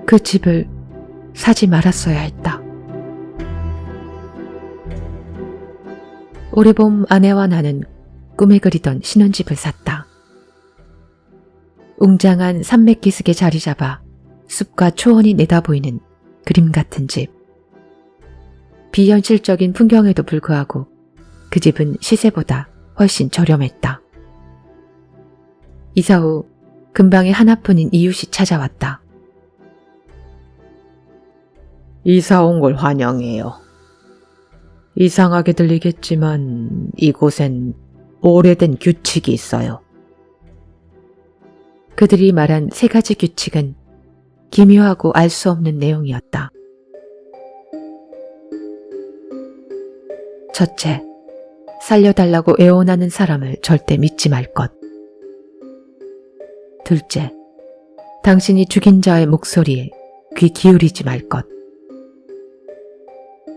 그 집을 사지 말았어야 했다. 올해 봄 아내와 나는 꿈에 그리던 신혼집을 샀다. 웅장한 산맥기슭에 자리 잡아 숲과 초원이 내다보이는 그림 같은 집. 비현실적인 풍경에도 불구하고 그 집은 시세보다 훨씬 저렴했다. 이사 후 근방에 하나뿐인 이웃이 찾아왔다. 이사 온 걸 환영해요. 이상하게 들리겠지만 이곳엔 오래된 규칙이 있어요. 그들이 말한 세 가지 규칙은 기묘하고 알 수 없는 내용이었다. 첫째, 살려달라고 애원하는 사람을 절대 믿지 말 것. 둘째, 당신이 죽인 자의 목소리에 귀 기울이지 말 것.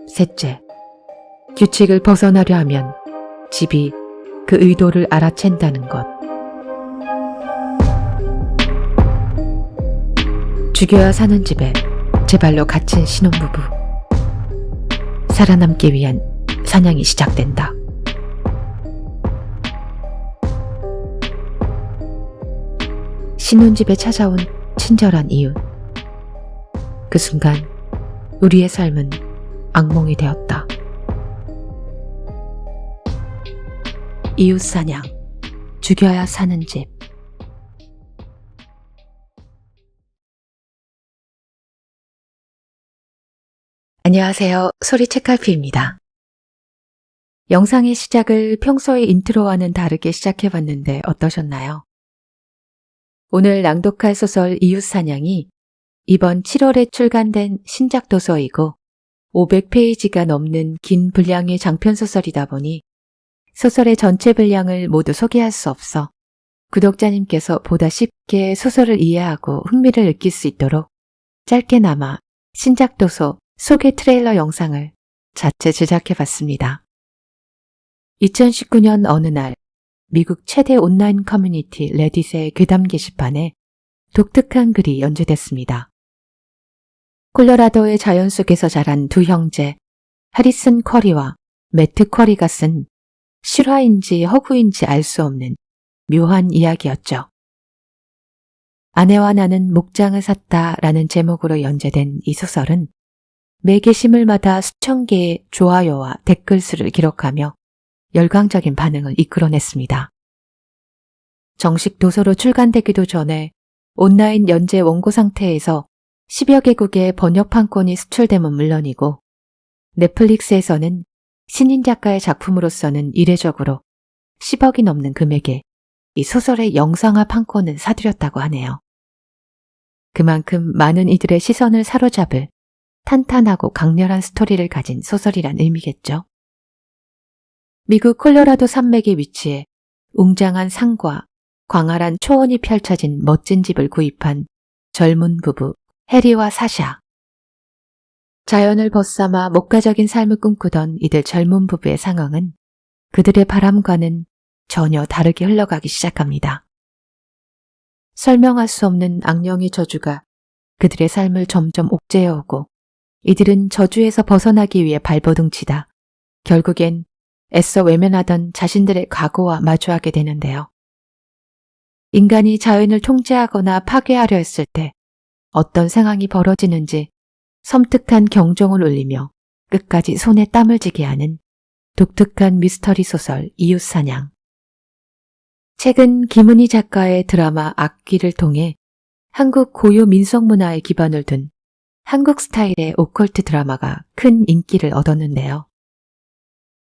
셋째, 규칙을 벗어나려 하면 집이 그 의도를 알아챈다는 것. 죽여야 사는 집에 제 발로 갇힌 신혼부부. 살아남기 위한 사냥이 시작된다. 신혼집에 찾아온 친절한 이웃. 그 순간 우리의 삶은 악몽이 되었다. 이웃 사냥, 죽여야 사는 집. 안녕하세요. 소리책갈피입니다. 영상의 시작을 평소의 인트로와는 다르게 시작해봤는데 어떠셨나요? 오늘 낭독할 소설 이웃사냥이 이번 7월에 출간된 신작 도서이고 500페이지가 넘는 긴 분량의 장편소설이다 보니 소설의 전체 분량을 모두 소개할 수 없어 구독자님께서 보다 쉽게 소설을 이해하고 흥미를 느낄 수 있도록 짧게나마 신작 도서 소개 트레일러 영상을 자체 제작해봤습니다. 2019년 어느 날 미국 최대 온라인 커뮤니티 레딧의 괴담 게시판에 독특한 글이 연재됐습니다. 콜로라도의 자연 속에서 자란 두 형제 해리슨 쿼리와 매트 쿼리가 쓴 실화인지 허구인지 알 수 없는 묘한 이야기였죠. 아내와 나는 목장을 샀다라는 제목으로 연재된 이 소설은 매 게시물마다 수천 개의 좋아요와 댓글 수를 기록하며 열광적인 반응을 이끌어냈습니다. 정식 도서로 출간되기도 전에 온라인 연재 원고 상태에서 10여 개국의 번역판권이 수출됨은 물론이고 넷플릭스에서는 신인 작가의 작품으로서는 이례적으로 10억이 넘는 금액에 이 소설의 영상화 판권을 사들였다고 하네요. 그만큼 많은 이들의 시선을 사로잡을 탄탄하고 강렬한 스토리를 가진 소설이란 의미겠죠. 미국 콜로라도 산맥에 위치해 웅장한 산과 광활한 초원이 펼쳐진 멋진 집을 구입한 젊은 부부 해리와 사샤. 자연을 벗삼아 목가적인 삶을 꿈꾸던 이들 젊은 부부의 상황은 그들의 바람과는 전혀 다르게 흘러가기 시작합니다. 설명할 수 없는 악령의 저주가 그들의 삶을 점점 옥죄어오고 이들은 저주에서 벗어나기 위해 발버둥치다 결국엔 애써 외면하던 자신들의 과거와 마주하게 되는데요. 인간이 자연을 통제하거나 파괴하려 했을 때 어떤 상황이 벌어지는지 섬뜩한 경종을 울리며 끝까지 손에 땀을 쥐게 하는 독특한 미스터리 소설 이웃사냥. 최근 김은희 작가의 드라마 악귀를 통해 한국 고유 민속문화에 기반을 둔 한국 스타일의 오컬트 드라마가 큰 인기를 얻었는데요.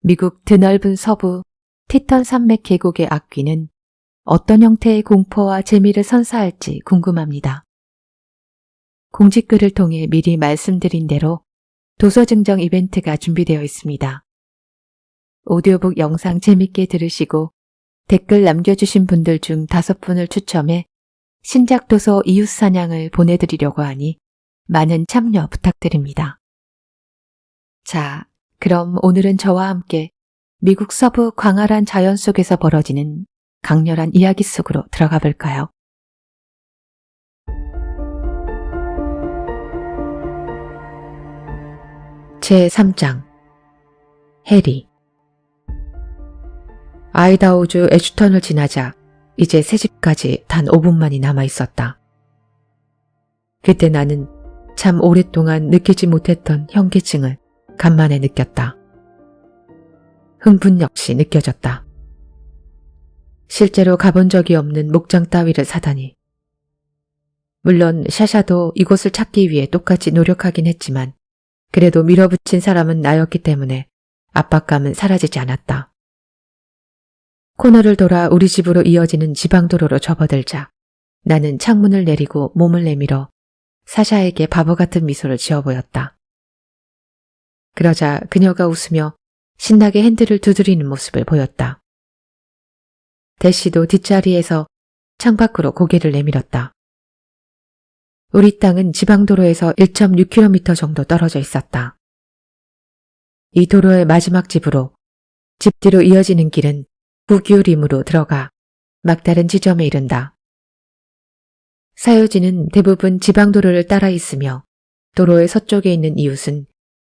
미국 드넓은 서부 티턴 산맥 계곡의 악귀는 어떤 형태의 공포와 재미를 선사할지 궁금합니다. 공지글을 통해 미리 말씀드린 대로 도서 증정 이벤트가 준비되어 있습니다. 오디오북 영상 재밌게 들으시고 댓글 남겨주신 분들 중 5분을 추첨해 신작 도서 이웃사냥을 보내드리려고 하니 많은 참여 부탁드립니다. 자, 그럼 오늘은 저와 함께 미국 서부 광활한 자연 속에서 벌어지는 강렬한 이야기 속으로 들어가 볼까요? 제3장 해리. 아이다호주 애슈턴을 지나자 이제 새집까지 단 5분만이 남아 있었다. 그때 나는 참 오랫동안 느끼지 못했던 현기증을 간만에 느꼈다. 흥분 역시 느껴졌다. 실제로 가본 적이 없는 목장 따위를 사다니. 물론 샤샤도 이곳을 찾기 위해 똑같이 노력하긴 했지만 그래도 밀어붙인 사람은 나였기 때문에 압박감은 사라지지 않았다. 코너를 돌아 우리 집으로 이어지는 지방도로로 접어들자 나는 창문을 내리고 몸을 내밀어 사샤에게 바보 같은 미소를 지어 보였다. 그러자 그녀가 웃으며 신나게 핸들을 두드리는 모습을 보였다. 대시도 뒷자리에서 창밖으로 고개를 내밀었다. 우리 땅은 지방도로에서 1.6km 정도 떨어져 있었다. 이 도로의 마지막 집으로 집 뒤로 이어지는 길은 북유림으로 들어가 막다른 지점에 이른다. 사유지는 대부분 지방도로를 따라 있으며 도로의 서쪽에 있는 이웃은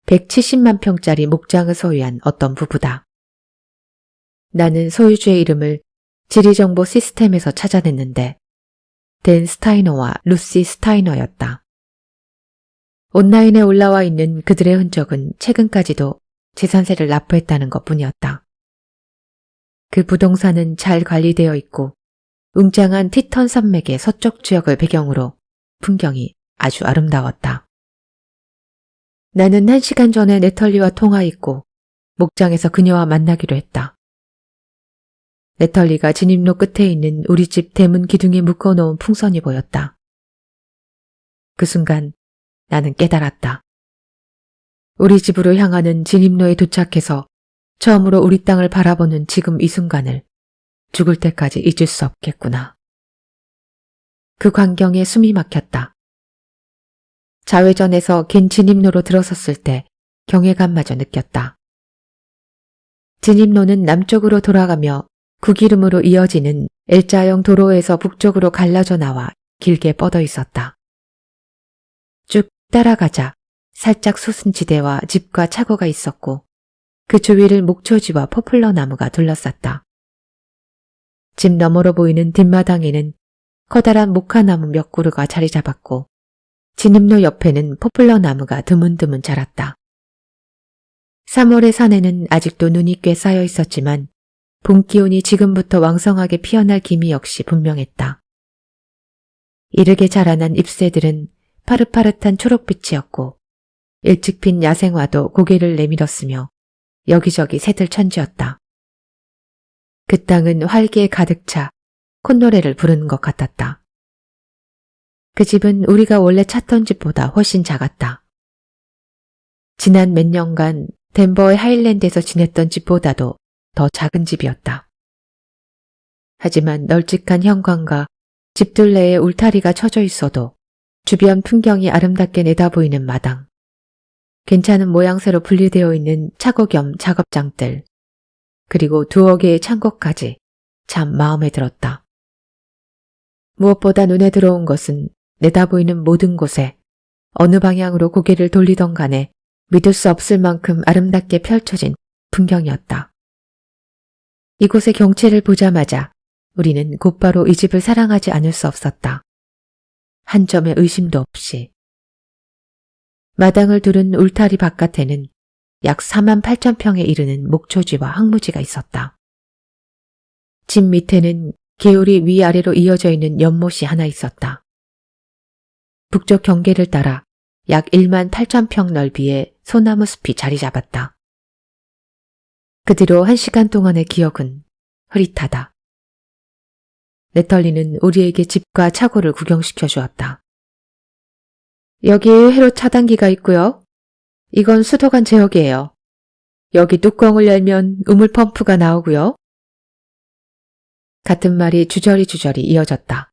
170만 평짜리 목장을 소유한 어떤 부부다. 나는 소유주의 이름을 지리정보 시스템에서 찾아냈는데 댄 스타이너와 루시 스타이너였다. 온라인에 올라와 있는 그들의 흔적은 최근까지도 재산세를 납부했다는 것뿐이었다. 그 부동산은 잘 관리되어 있고 웅장한 티턴 산맥의 서쪽 지역을 배경으로 풍경이 아주 아름다웠다. 나는 1시간 전에 네털리와 통화했고 목장에서 그녀와 만나기로 했다. 네털리가 진입로 끝에 있는 우리 집 대문 기둥에 묶어놓은 풍선이 보였다. 그 순간 나는 깨달았다. 우리 집으로 향하는 진입로에 도착해서 처음으로 우리 땅을 바라보는 지금 이 순간을 죽을 때까지 잊을 수 없겠구나. 그 광경에 숨이 막혔다. 좌회전에서 긴 진입로로 들어섰을 때 경외감마저 느꼈다. 진입로는 남쪽으로 돌아가며 구기름으로 이어지는 L자형 도로에서 북쪽으로 갈라져 나와 길게 뻗어 있었다. 쭉 따라가자 살짝 솟은 지대와 집과 차고가 있었고 그 주위를 목초지와 포플러 나무가 둘러쌌다. 집 너머로 보이는 뒷마당에는 커다란 목화나무 몇 그루가 자리 잡았고 진입로 옆에는 포플러 나무가 드문드문 자랐다. 3월의 산에는 아직도 눈이 꽤 쌓여 있었지만 봄 기온이 지금부터 왕성하게 피어날 기미 역시 분명했다. 이르게 자라난 잎새들은 파릇파릇한 초록빛이었고 일찍 핀 야생화도 고개를 내밀었으며 여기저기 새들 천지였다. 그 땅은 활기에 가득 차 콧노래를 부르는 것 같았다. 그 집은 우리가 원래 찾던 집보다 훨씬 작았다. 지난 몇 년간 덴버의 하일랜드에서 지냈던 집보다도 더 작은 집이었다. 하지만 널찍한 현관과 집둘레에 울타리가 쳐져 있어도 주변 풍경이 아름답게 내다보이는 마당, 괜찮은 모양새로 분리되어 있는 차고 겸 작업장들, 그리고 2여 개의 창고까지 참 마음에 들었다. 무엇보다 눈에 들어온 것은 내다보이는 모든 곳에 어느 방향으로 고개를 돌리던 간에 믿을 수 없을 만큼 아름답게 펼쳐진 풍경이었다. 이곳의 경치를 보자마자 우리는 곧바로 이 집을 사랑하지 않을 수 없었다. 한 점의 의심도 없이. 마당을 두른 울타리 바깥에는 약 4만 8천 평에 이르는 목초지와 황무지가 있었다. 집 밑에는 개울이 위아래로 이어져 있는 연못이 하나 있었다. 북쪽 경계를 따라 약 1만 8천 평 넓이의 소나무 숲이 자리 잡았다. 그 뒤로 1시간 동안의 기억은 흐릿하다. 네털리는 우리에게 집과 차고를 구경시켜 주었다. 여기에 회로 차단기가 있고요. 이건 수도관 제어기예요. 여기 뚜껑을 열면 우물 펌프가 나오고요. 같은 말이 주저리 이어졌다.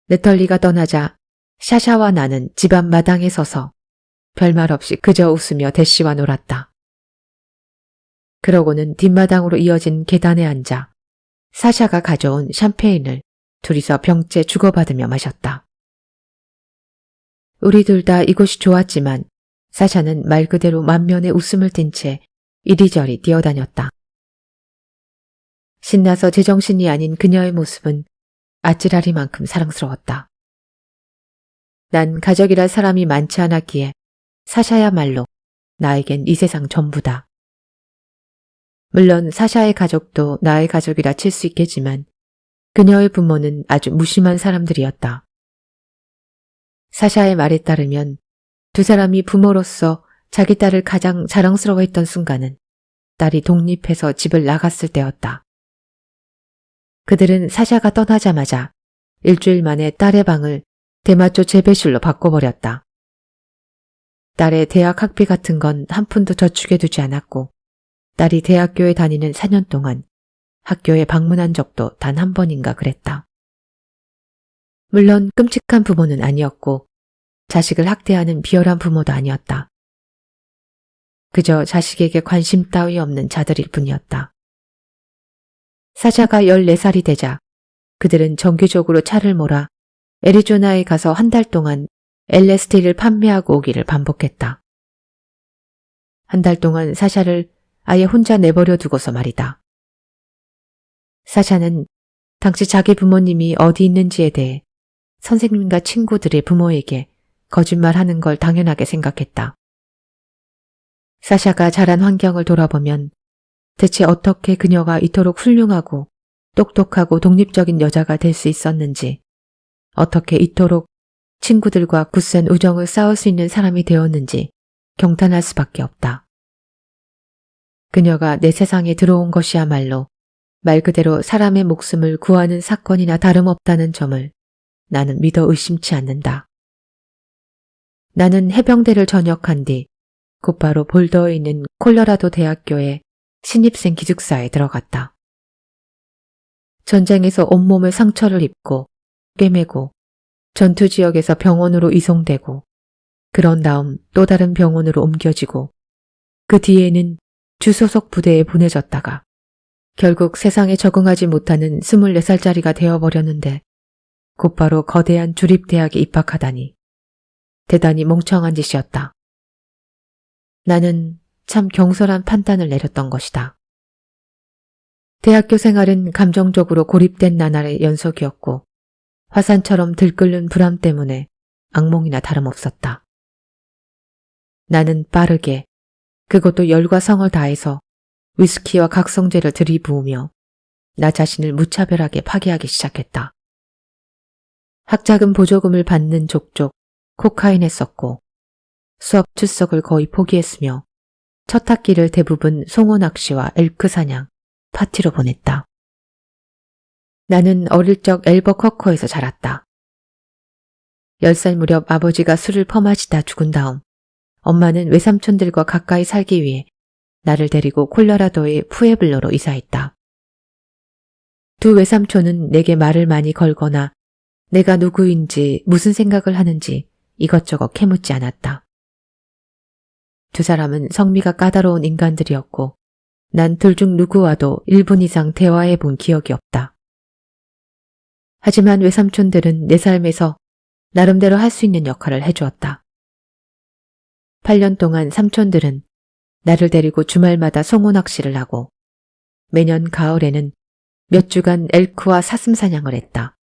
네털리가 떠나자 샤샤와 나는 집 앞 마당에 서서 별말 없이 그저 웃으며 대시와 놀았다. 그러고는 뒷마당으로 이어진 계단에 앉아 사샤가 가져온 샴페인을 둘이서 병째 주고받으며 마셨다. 우리 둘 다 이곳이 좋았지만 사샤는 말 그대로 만면에 웃음을 띤 채 이리저리 뛰어다녔다. 신나서 제정신이 아닌 그녀의 모습은 아찔하리만큼 사랑스러웠다. 난 가족이라 사람이 많지 않았기에 사샤야말로 나에겐 이 세상 전부다. 물론 사샤의 가족도 나의 가족이라 칠 수 있겠지만 그녀의 부모는 아주 무심한 사람들이었다. 사샤의 말에 따르면 두 사람이 부모로서 자기 딸을 가장 자랑스러워했던 순간은 딸이 독립해서 집을 나갔을 때였다. 그들은 사샤가 떠나자마자 일주일 만에 딸의 방을 대마초 재배실로 바꿔버렸다. 딸의 대학 학비 같은 건 한 푼도 저축해두지 않았고 딸이 대학교에 다니는 4년 동안 학교에 방문한 적도 단 한 번인가 그랬다. 물론 끔찍한 부모는 아니었고 자식을 학대하는 비열한 부모도 아니었다. 그저 자식에게 관심 따위 없는 자들일 뿐이었다. 사샤가 14살이 되자 그들은 정기적으로 차를 몰아 애리조나에 가서 한 달 동안 LSD를 판매하고 오기를 반복했다. 한 달 동안 사샤를 아예 혼자 내버려 두고서 말이다. 사샤는 당시 자기 부모님이 어디 있는지에 대해 선생님과 친구들의 부모에게 거짓말하는 걸 당연하게 생각했다. 사샤가 자란 환경을 돌아보면 대체 어떻게 그녀가 이토록 훌륭하고 똑똑하고 독립적인 여자가 될 수 있었는지, 어떻게 이토록 친구들과 굳센 우정을 쌓을 수 있는 사람이 되었는지 경탄할 수밖에 없다. 그녀가 내 세상에 들어온 것이야말로 말 그대로 사람의 목숨을 구하는 사건이나 다름없다는 점을 나는 믿어 의심치 않는다. 나는 해병대를 전역한 뒤 곧바로 볼더에 있는 콜로라도 대학교의 신입생 기숙사에 들어갔다. 전쟁에서 온몸에 상처를 입고 꿰매고 전투 지역에서 병원으로 이송되고 그런 다음 또 다른 병원으로 옮겨지고 그 뒤에는 주소속 부대에 보내졌다가 결국 세상에 적응하지 못하는 24살짜리가 되어버렸는데 곧바로 거대한 주립대학에 입학하다니 대단히 멍청한 짓이었다. 나는 참 경솔한 판단을 내렸던 것이다. 대학교 생활은 감정적으로 고립된 나날의 연속이었고 화산처럼 들끓는 불안 때문에 악몽이나 다름없었다. 나는 빠르게 그것도 열과 성을 다해서 위스키와 각성제를 들이부으며 나 자신을 무차별하게 파괴하기 시작했다. 학자금 보조금을 받는 족족 코카인에 썼고 수업 출석을 거의 포기했으며 첫 학기를 대부분 송어 낚시와 엘크 사냥, 파티로 보냈다. 나는 어릴 적 엘버커커에서 자랐다. 10살 무렵 아버지가 술을 퍼마시다 죽은 다음 엄마는 외삼촌들과 가까이 살기 위해 나를 데리고 콜로라도의 푸에블로로 이사했다. 두 외삼촌은 내게 말을 많이 걸거나 내가 누구인지 무슨 생각을 하는지 이것저것 캐묻지 않았다. 두 사람은 성미가 까다로운 인간들이었고 난 둘 중 누구와도 1분 이상 대화해 본 기억이 없다. 하지만 외삼촌들은 내 삶에서 나름대로 할 수 있는 역할을 해주었다. 8년 동안 삼촌들은 나를 데리고 주말마다 송어 낚시를 하고 매년 가을에는 몇 주간 엘크와 사슴 사냥을 했다.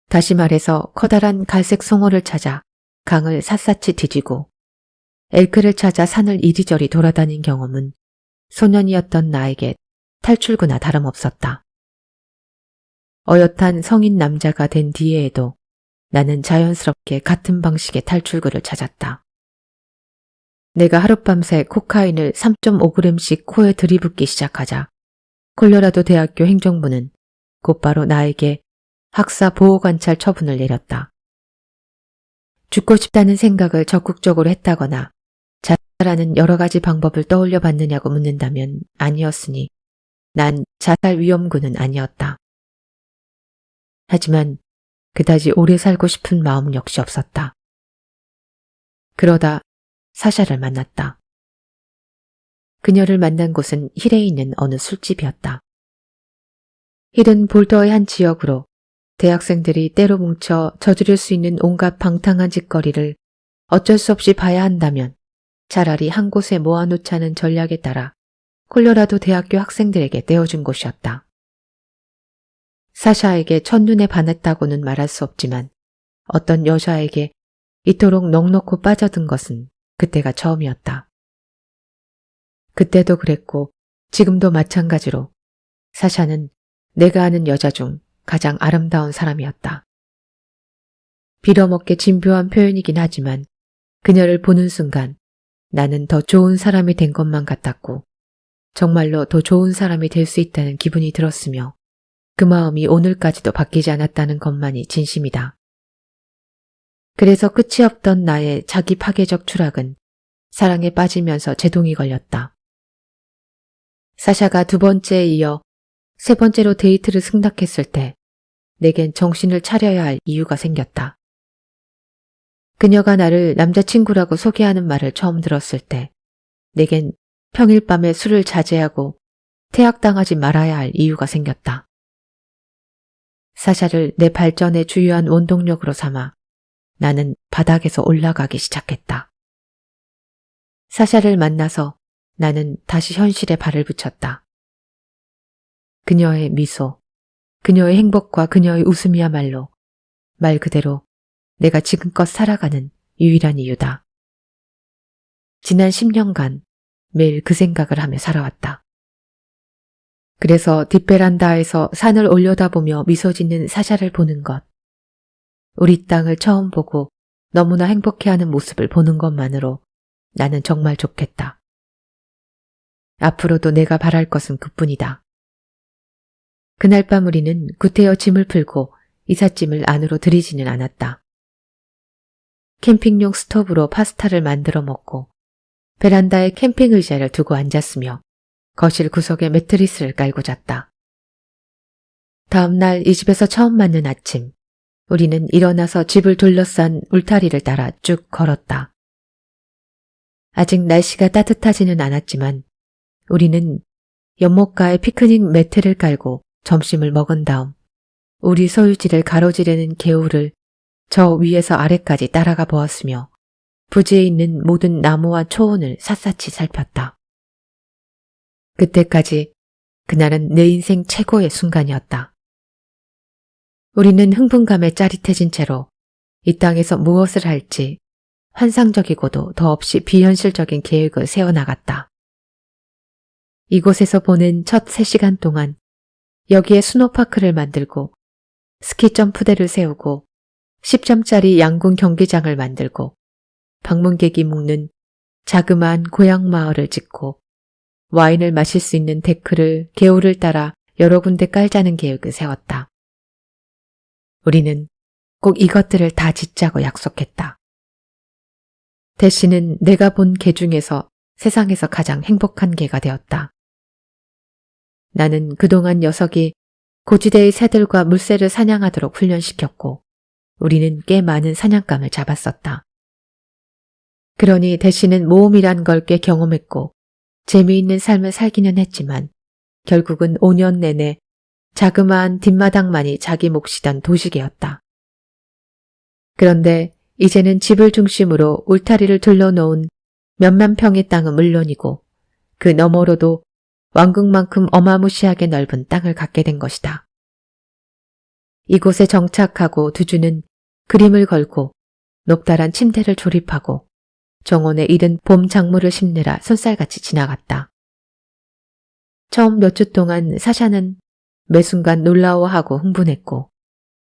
다시 말해서 커다란 갈색 송어를 찾아 강을 샅샅이 뒤지고 엘크를 찾아 산을 이리저리 돌아다닌 경험은 소년이었던 나에게 탈출구나 다름없었다. 어엿한 성인 남자가 된 뒤에에도 나는 자연스럽게 같은 방식의 탈출구를 찾았다. 내가 하룻밤새 코카인을 3.5g씩 코에 들이붓기 시작하자 콜로라도 대학교 행정부는 곧바로 나에게 학사 보호관찰 처분을 내렸다. 죽고 싶다는 생각을 적극적으로 했다거나 자살하는 여러 가지 방법을 떠올려 봤느냐고 묻는다면 아니었으니 난 자살 위험군은 아니었다. 하지만 그다지 오래 살고 싶은 마음 역시 없었다. 그러다 사샤를 만났다. 그녀를 만난 곳은 힐에 있는 어느 술집이었다. 힐은 볼더의 한 지역으로 대학생들이 때로 뭉쳐 저지를 수 있는 온갖 방탕한 짓거리를 어쩔 수 없이 봐야 한다면 차라리 한 곳에 모아놓자는 전략에 따라 콜로라도 대학교 학생들에게 떼어준 곳이었다. 사샤에게 첫눈에 반했다고는 말할 수 없지만 어떤 여자에게 이토록 넋놓고 빠져든 것은 그때가 처음이었다. 그때도 그랬고 지금도 마찬가지로 사샤는 내가 아는 여자 중 가장 아름다운 사람이었다. 빌어먹게 진교한 표현이긴 하지만 그녀를 보는 순간 나는 더 좋은 사람이 된 것만 같았고 정말로 더 좋은 사람이 될 수 있다는 기분이 들었으며 그 마음이 오늘까지도 바뀌지 않았다는 것만이 진심이다. 그래서 끝이 없던 나의 자기 파괴적 추락은 사랑에 빠지면서 제동이 걸렸다. 사샤가 두 번째에 이어 세 번째로 데이트를 승낙했을 때 내겐 정신을 차려야 할 이유가 생겼다. 그녀가 나를 남자친구라고 소개하는 말을 처음 들었을 때 내겐 평일 밤에 술을 자제하고 태학당하지 말아야 할 이유가 생겼다. 사샤를 내 발전의 주요한 원동력으로 삼아 나는 바닥에서 올라가기 시작했다. 사샤를 만나서 나는 다시 현실에 발을 붙였다. 그녀의 미소, 그녀의 행복과 그녀의 웃음이야말로 말 그대로 내가 지금껏 살아가는 유일한 이유다. 지난 10년간 매일 그 생각을 하며 살아왔다. 그래서 뒷베란다에서 산을 올려다보며 미소 짓는 사샤를 보는 것, 우리 땅을 처음 보고 너무나 행복해하는 모습을 보는 것만으로 나는 정말 좋겠다. 앞으로도 내가 바랄 것은 그뿐이다. 그날 밤 우리는 구태여 짐을 풀고 이삿짐을 안으로 들이지는 않았다. 캠핑용 스토브로 파스타를 만들어 먹고 베란다에 캠핑 의자를 두고 앉았으며 거실 구석에 매트리스를 깔고 잤다. 다음 날 이 집에서 처음 맞는 아침, 우리는 일어나서 집을 둘러싼 울타리를 따라 쭉 걸었다. 아직 날씨가 따뜻하지는 않았지만 우리는 연못가에 피크닉 매트를 깔고 점심을 먹은 다음 우리 소유지를 가로지르는 개울을 저 위에서 아래까지 따라가 보았으며 부지에 있는 모든 나무와 초원을 샅샅이 살폈다. 그때까지 그날은 내 인생 최고의 순간이었다. 우리는 흥분감에 짜릿해진 채로 이 땅에서 무엇을 할지 환상적이고도 더없이 비현실적인 계획을 세워나갔다. 이곳에서 보낸 첫 3시간 동안 여기에 스노파크를 만들고 스키 점프대를 세우고 10점짜리 양궁 경기장을 만들고 방문객이 묵는 자그마한 고향 마을을 짓고 와인을 마실 수 있는 데크를 개울을 따라 여러 군데 깔자는 계획을 세웠다. 우리는 꼭 이것들을 다 짓자고 약속했다. 대시는 내가 본 개 중에서 세상에서 가장 행복한 개가 되었다. 나는 그동안 녀석이 고지대의 새들과 물새를 사냥하도록 훈련시켰고 우리는 꽤 많은 사냥감을 잡았었다. 그러니 대시는 모험이란 걸 꽤 경험했고 재미있는 삶을 살기는 했지만 결국은 5년 내내 자그마한 뒷마당만이 자기 몫이던 도시개였다. 그런데 이제는 집을 중심으로 울타리를 둘러놓은 몇만 평의 땅은 물론이고 그 너머로도 왕궁만큼 어마무시하게 넓은 땅을 갖게 된 것이다. 이곳에 정착하고 두 주는 그림을 걸고 녹달한 침대를 조립하고 정원에 이른 봄 작물을 심느라 손살같이 지나갔다. 처음 몇 주 동안 사샤는 매 순간 놀라워하고 흥분했고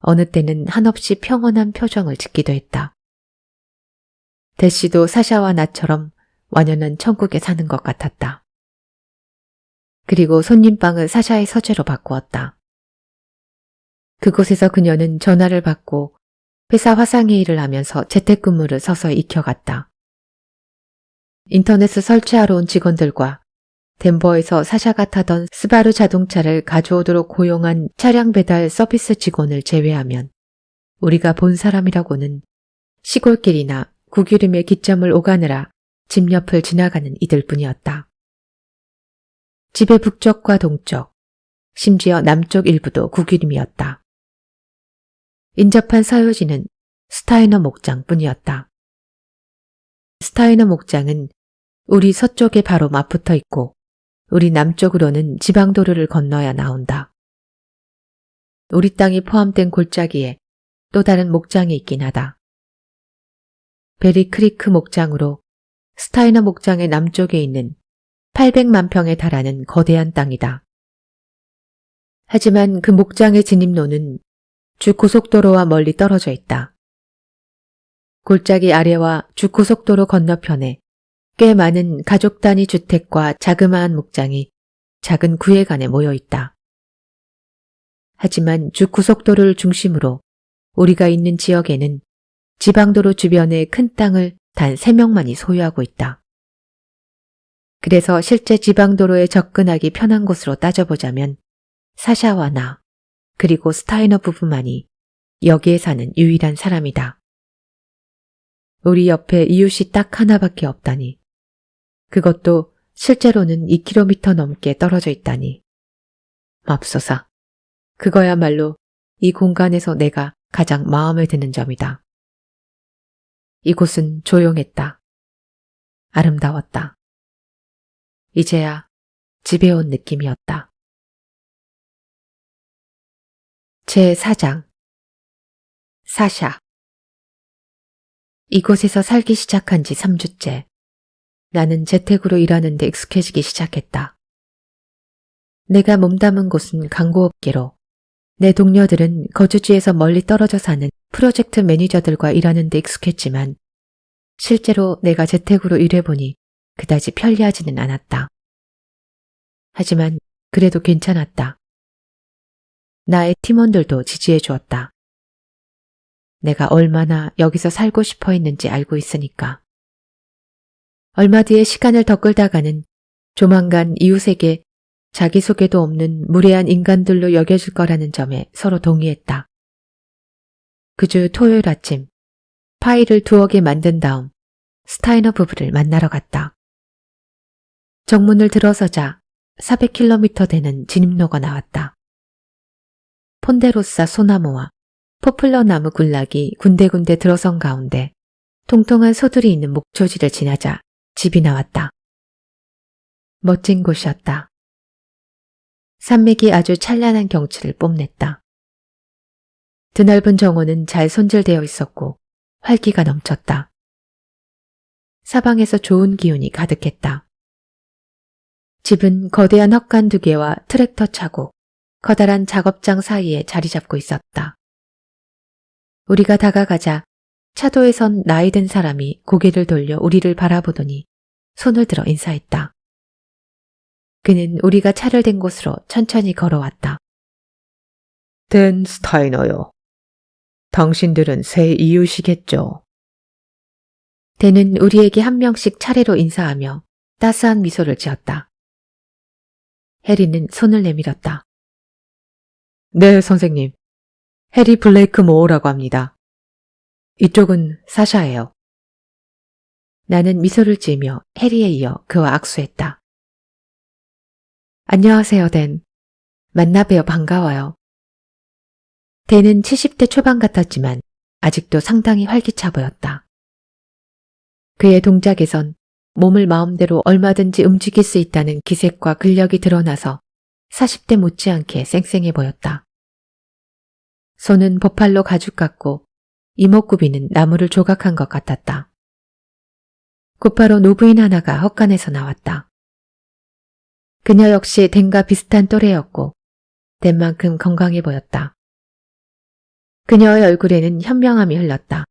어느 때는 한없이 평온한 표정을 짓기도 했다. 대시도 사샤와 나처럼 완연한 천국에 사는 것 같았다. 그리고 손님방을 사샤의 서재로 바꾸었다. 그곳에서 그녀는 전화를 받고 회사 화상회의를 하면서 재택근무를 서서히 익혀갔다. 인터넷을 설치하러 온 직원들과 덴버에서 사샤가 타던 스바루 자동차를 가져오도록 고용한 차량 배달 서비스 직원을 제외하면 우리가 본 사람이라고는 시골길이나 구기름의 기점을 오가느라 집 옆을 지나가는 이들 뿐이었다. 집의 북쪽과 동쪽, 심지어 남쪽 일부도 구기름이었다. 인접한 서요지는 스타이너 목장 뿐이었다. 스타이너 목장은 우리 서쪽에 바로 맞붙어 있고 우리 남쪽으로는 지방도로를 건너야 나온다. 우리 땅이 포함된 골짜기에 또 다른 목장이 있긴 하다. 베리 크리크 목장으로 스타이너 목장의 남쪽에 있는 800만 평에 달하는 거대한 땅이다. 하지만 그 목장의 진입로는 주 고속도로와 멀리 떨어져 있다. 골짜기 아래와 주 고속도로 건너편에 꽤 많은 가족 단위 주택과 자그마한 목장이 작은 구획 안에 모여 있다. 하지만 주 고속도로를 중심으로 우리가 있는 지역에는 지방도로 주변의 큰 땅을 단 3명만이 소유하고 있다. 그래서 실제 지방도로에 접근하기 편한 곳으로 따져보자면 사샤와 나, 그리고 스타이너 부부만이 여기에 사는 유일한 사람이다. 우리 옆에 이웃이 딱 하나밖에 없다니. 그것도 실제로는 2km 넘게 떨어져 있다니. 맙소사. 그거야말로 이 공간에서 내가 가장 마음에 드는 점이다. 이곳은 조용했다. 아름다웠다. 이제야 집에 온 느낌이었다. 제4장 사샤. 이곳에서 살기 시작한 지 3주째. 나는 재택으로 일하는 데 익숙해지기 시작했다. 내가 몸담은 곳은 광고업계로 내 동료들은 거주지에서 멀리 떨어져 사는 프로젝트 매니저들과 일하는 데 익숙했지만 실제로 내가 재택으로 일해보니 그다지 편리하지는 않았다. 하지만 그래도 괜찮았다. 나의 팀원들도 지지해 주었다. 내가 얼마나 여기서 살고 싶어 했는지 알고 있으니까. 얼마 뒤에 시간을 더 끌다가는 조만간 이웃에게 자기소개도 없는 무례한 인간들로 여겨질 거라는 점에 서로 동의했다. 그 주 토요일 아침 파일을 2개 만든 다음 스타이너 부부를 만나러 갔다. 정문을 들어서자 400km 되는 진입로가 나왔다. 폰데로사 소나무와 포플러 나무 군락이 군데군데 들어선 가운데 통통한 소들이 있는 목초지를 지나자 집이 나왔다. 멋진 곳이었다. 산맥이 아주 찬란한 경치를 뽐냈다. 드넓은 정원은 잘 손질되어 있었고 활기가 넘쳤다. 사방에서 좋은 기운이 가득했다. 집은 거대한 헛간 2개와 트랙터 차고 커다란 작업장 사이에 자리 잡고 있었다. 우리가 다가가자 차도에 선 나이 든 사람이 고개를 돌려 우리를 바라보더니 손을 들어 인사했다. 그는 우리가 차를 댄 곳으로 천천히 걸어왔다. 댄 스타이너요. 당신들은 새 이웃이겠죠? 댄은 우리에게 한 명씩 차례로 인사하며 따스한 미소를 지었다. 해리는 손을 내밀었다. 네, 선생님. 해리 블레이크 모어라고 합니다. 이쪽은 사샤예요. 나는 미소를 지으며 해리에 이어 그와 악수했다. 안녕하세요, 댄. 만나 뵈어 반가워요. 댄은 70대 초반 같았지만 아직도 상당히 활기차 보였다. 그의 동작에선 몸을 마음대로 얼마든지 움직일 수 있다는 기색과 근력이 드러나서 40대 못지않게 쌩쌩해 보였다. 손은 버팔로 가죽 같고 이목구비는 나무를 조각한 것 같았다. 곧바로 노부인 하나가 헛간에서 나왔다. 그녀 역시 댄과 비슷한 또래였고 댄만큼 건강해 보였다. 그녀의 얼굴에는 현명함이 흘렀다.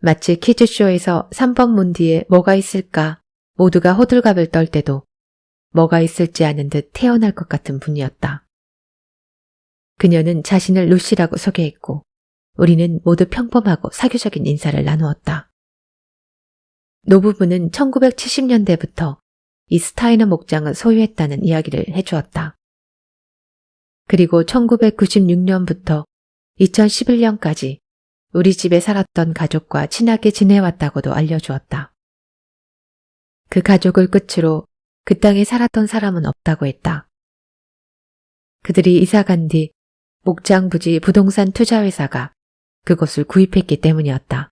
마치 퀴즈쇼에서 3번 문 뒤에 뭐가 있을까 모두가 호들갑을 떨 때도 뭐가 있을지 아는 듯 태어날 것 같은 분이었다. 그녀는 자신을 루시라고 소개했고 우리는 모두 평범하고 사교적인 인사를 나누었다. 노부부는 1970년대부터 이 스타이너 목장을 소유했다는 이야기를 해주었다. 그리고 1996년부터 2011년까지 우리 집에 살았던 가족과 친하게 지내왔다고도 알려주었다. 그 가족을 끝으로 그 땅에 살았던 사람은 없다고 했다. 그들이 이사간 뒤 목장 부지 부동산 투자회사가 그곳을 구입했기 때문이었다.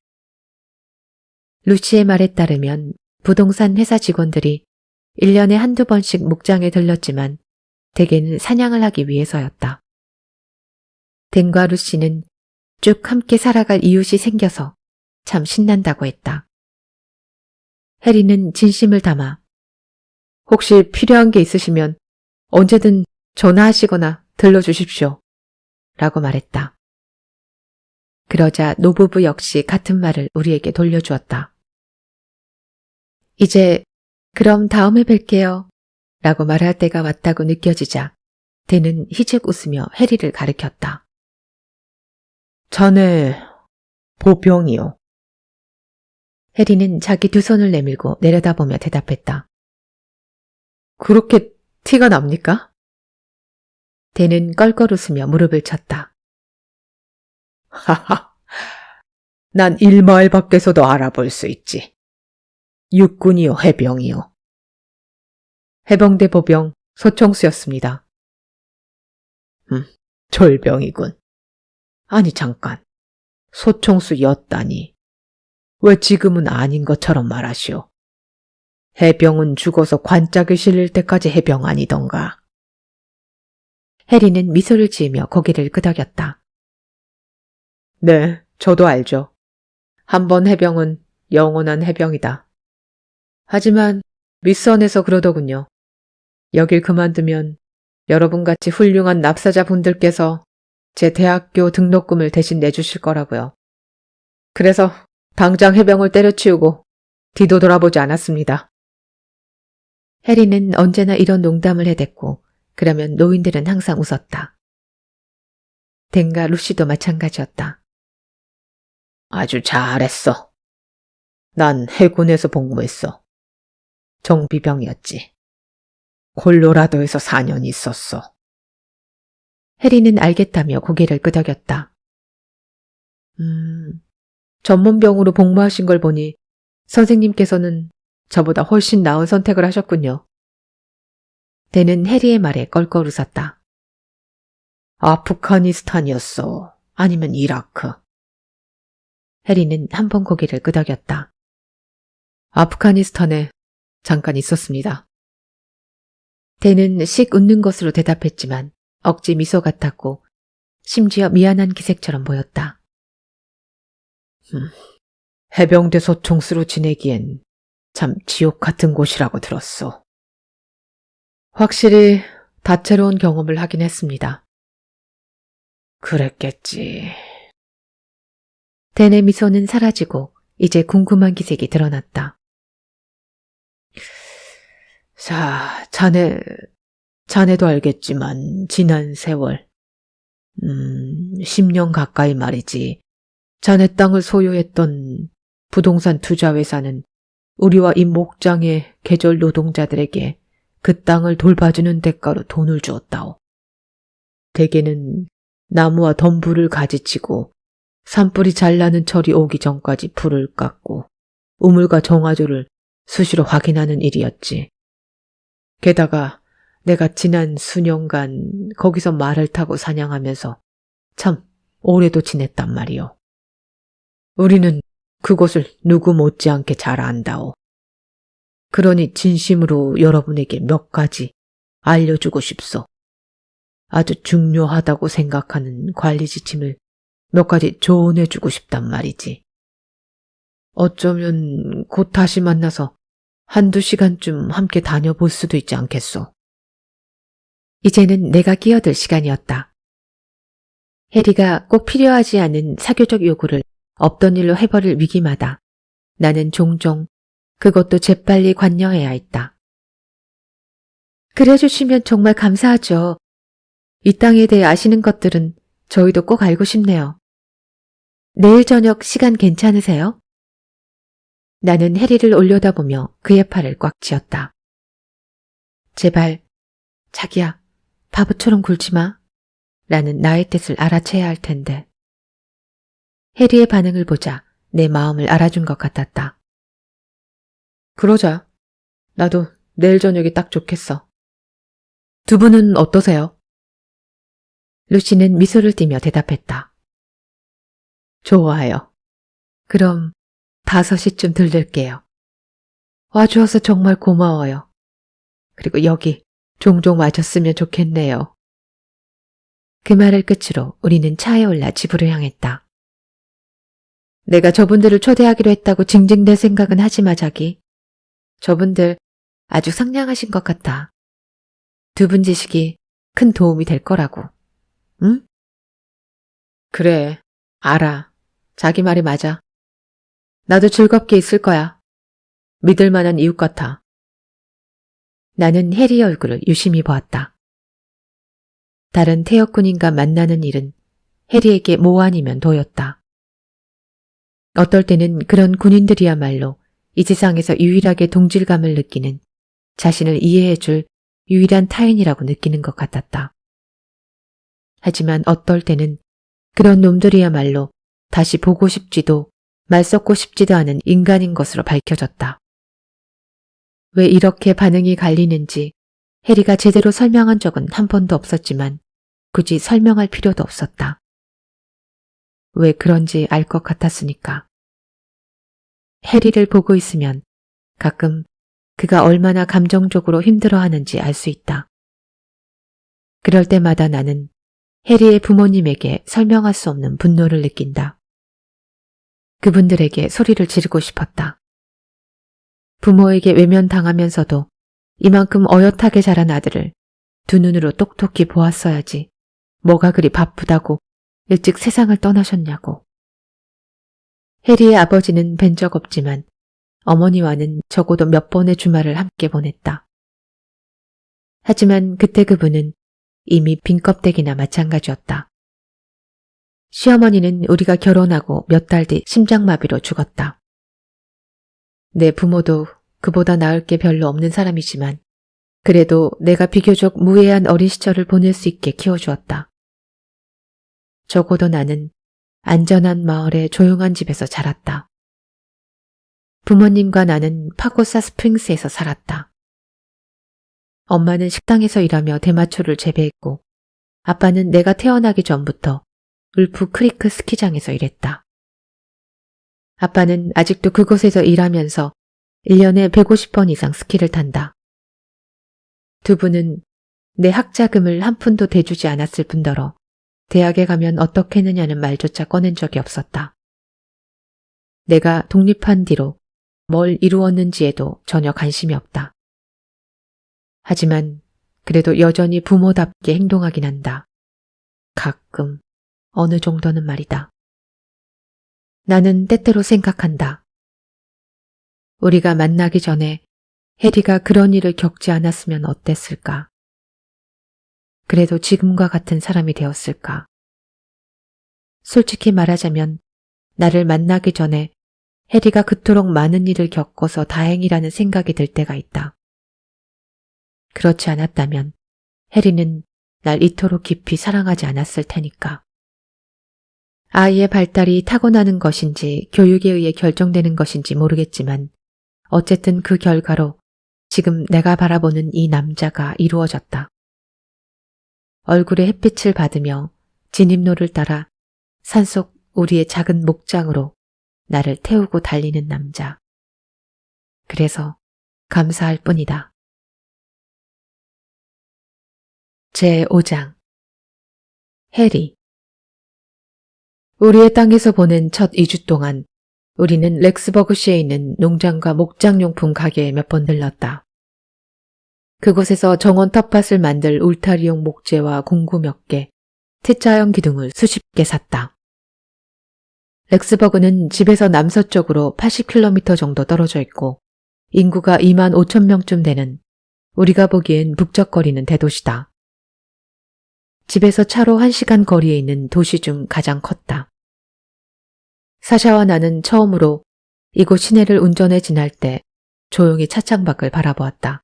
루시의 말에 따르면 부동산 회사 직원들이 1년에 한두 번씩 목장에 들렀지만 대개는 사냥을 하기 위해서였다. 댄과 루시는 쭉 함께 살아갈 이웃이 생겨서 참 신난다고 했다. 해리는 진심을 담아 혹시 필요한 게 있으시면 언제든 전화하시거나 들러주십시오. 라고 말했다. 그러자 노부부 역시 같은 말을 우리에게 돌려주었다. 이제 그럼 다음에 뵐게요. 라고 말할 때가 왔다고 느껴지자 댄은 희죽 웃으며 해리를 가리켰다. 자네 보병이요. 해리는 자기 두 손을 내밀고 내려다보며 대답했다. 그렇게 티가 납니까? 댄은 껄껄 웃으며 무릎을 쳤다. 하하, 난 1마일 밖에서도 알아볼 수 있지. 육군이요, 해병이요. 해병대 보병 소총수였습니다. 졸병이군. 아니 잠깐, 소총수였다니. 왜 지금은 아닌 것처럼 말하시오. 해병은 죽어서 관짝에 실릴 때까지 해병 아니던가. 해리는 미소를 지으며 고개를 끄덕였다. 네, 저도 알죠. 한 번 해병은 영원한 해병이다. 하지만 윗선에서 그러더군요. 여길 그만두면 여러분같이 훌륭한 납사자분들께서 제 대학교 등록금을 대신 내주실 거라고요. 그래서 당장 해병을 때려치우고 뒤도 돌아보지 않았습니다. 해리는 언제나 이런 농담을 해댔고 그러면 노인들은 항상 웃었다. 댄과 루시도 마찬가지였다. 아주 잘했어. 난 해군에서 복무했어. 정비병이었지. 콜로라도에서 4년 있었어. 해리는 알겠다며 고개를 끄덕였다. 전문병으로 복무하신 걸 보니 선생님께서는 저보다 훨씬 나은 선택을 하셨군요. 댄은 해리의 말에 껄껄 웃었다. 아프가니스탄이었어. 아니면 이라크. 해리는 한 번 고개를 끄덕였다. 아프가니스탄에 잠깐 있었습니다. 댄은 씩 웃는 것으로 대답했지만 억지 미소 같았고 심지어 미안한 기색처럼 보였다. 해병대 소총수로 지내기엔 참 지옥 같은 곳이라고 들었어. 확실히 다채로운 경험을 하긴 했습니다. 그랬겠지. 댄의 미소는 사라지고 이제 궁금한 기색이 드러났다. 자, 자네도 알겠지만 지난 세월, 10년 가까이 말이지. 자네 땅을 소유했던 부동산 투자회사는 우리와 이 목장의 계절 노동자들에게 그 땅을 돌봐주는 대가로 돈을 주었다오. 대개는 나무와 덤불을 가지치고 산불이 잘 나는 철이 오기 전까지 불을 깎고 우물과 정화조를 수시로 확인하는 일이었지. 게다가 내가 지난 수년간 거기서 말을 타고 사냥하면서 참 오래도 지냈단 말이오. 우리는 그곳을 누구 못지않게 잘 안다오. 그러니 진심으로 여러분에게 몇 가지 알려주고 싶소. 아주 중요하다고 생각하는 관리 지침을 몇 가지 조언해주고 싶단 말이지. 어쩌면 곧 다시 만나서 한두 시간쯤 함께 다녀볼 수도 있지 않겠소. 이제는 내가 끼어들 시간이었다. 해리가 꼭 필요하지 않은 사교적 요구를 없던 일로 해버릴 위기마다 나는 종종 그것도 재빨리 관여해야 했다. 그래주시면 정말 감사하죠. 이 땅에 대해 아시는 것들은 저희도 꼭 알고 싶네요. 내일 저녁 시간 괜찮으세요? 나는 해리를 올려다보며 그의 팔을 꽉 쥐었다. 제발, 자기야, 바보처럼 굴지 마. 라는 나의 뜻을 알아채야 할 텐데. 해리의 반응을 보자 내 마음을 알아준 것 같았다. 그러자. 나도 내일 저녁이 딱 좋겠어. 두 분은 어떠세요? 루시는 미소를 띠며 대답했다. 좋아요. 그럼 5시쯤 들를게요. 와주어서 정말 고마워요. 그리고 여기 종종 와줬으면 좋겠네요. 그 말을 끝으로 우리는 차에 올라 집으로 향했다. 내가 저분들을 초대하기로 했다고 징징댈 생각은 하지 마, 자기. 저분들 아주 상냥하신 것 같아. 2분 지식이 큰 도움이 될 거라고. 응? 그래, 알아. 자기 말이 맞아. 나도 즐겁게 있을 거야. 믿을 만한 이웃 같아. 나는 해리의 얼굴을 유심히 보았다. 다른 태역군인과 만나는 일은 해리에게 모 아니면 도였다. 어떨 때는 그런 군인들이야말로 이 세상에서 유일하게 동질감을 느끼는, 자신을 이해해줄 유일한 타인이라고 느끼는 것 같았다. 하지만 어떨 때는 그런 놈들이야말로 다시 보고 싶지도 말 섞고 싶지도 않은 인간인 것으로 밝혀졌다. 왜 이렇게 반응이 갈리는지 해리가 제대로 설명한 적은 한 번도 없었지만 굳이 설명할 필요도 없었다. 왜 그런지 알 것 같았으니까. 해리를 보고 있으면 가끔 그가 얼마나 감정적으로 힘들어하는지 알 수 있다. 그럴 때마다 나는 해리의 부모님에게 설명할 수 없는 분노를 느낀다. 그분들에게 소리를 지르고 싶었다. 부모에게 외면당하면서도 이만큼 어엿하게 자란 아들을 2눈으로 똑똑히 보았어야지. 뭐가 그리 바쁘다고 일찍 세상을 떠나셨냐고. 해리의 아버지는 뵌 적 없지만 어머니와는 적어도 몇 번의 주말을 함께 보냈다. 하지만 그때 그분은 이미 빈 껍데기나 마찬가지였다. 시어머니는 우리가 결혼하고 몇 달 뒤 심장마비로 죽었다. 내 부모도 그보다 나을 게 별로 없는 사람이지만 그래도 내가 비교적 무해한 어린 시절을 보낼 수 있게 키워주었다. 적어도 나는 안전한 마을의 조용한 집에서 자랐다. 부모님과 나는 파고사 스프링스에서 살았다. 엄마는 식당에서 일하며 대마초를 재배했고 아빠는 내가 태어나기 전부터 울프 크리크 스키장에서 일했다. 아빠는 아직도 그곳에서 일하면서 1년에 150번 이상 스키를 탄다. 2분은 내 학자금을 한 푼도 대주지 않았을 뿐더러 대학에 가면 어떻겠느냐는 말조차 꺼낸 적이 없었다. 내가 독립한 뒤로 뭘 이루었는지에도 전혀 관심이 없다. 하지만 그래도 여전히 부모답게 행동하긴 한다. 가끔, 어느 정도는 말이다. 나는 때때로 생각한다. 우리가 만나기 전에 해리가 그런 일을 겪지 않았으면 어땠을까? 그래도 지금과 같은 사람이 되었을까? 솔직히 말하자면 나를 만나기 전에 해리가 그토록 많은 일을 겪어서 다행이라는 생각이 들 때가 있다. 그렇지 않았다면 해리는 날 이토록 깊이 사랑하지 않았을 테니까. 아이의 발달이 타고나는 것인지 교육에 의해 결정되는 것인지 모르겠지만 어쨌든 그 결과로 지금 내가 바라보는 이 남자가 이루어졌다. 얼굴에 햇빛을 받으며 진입로를 따라 산속 우리의 작은 목장으로 나를 태우고 달리는 남자. 그래서 감사할 뿐이다. 제5장 해리. 우리의 땅에서 보낸 첫 2주 동안 우리는 렉스버그시에 있는 농장과 목장용품 가게에 몇 번 들렀다. 그곳에서 정원 텃밭을 만들 울타리용 목재와 공구 몇 개, T자형 기둥을 수십 개 샀다. 렉스버그는 집에서 남서쪽으로 80km 정도 떨어져 있고 인구가 2만 5천 명쯤 되는 우리가 보기엔 북적거리는 대도시다. 집에서 차로 1시간 거리에 있는 도시 중 가장 컸다. 사샤와 나는 처음으로 이곳 시내를 운전해 지날 때 조용히 차창밖을 바라보았다.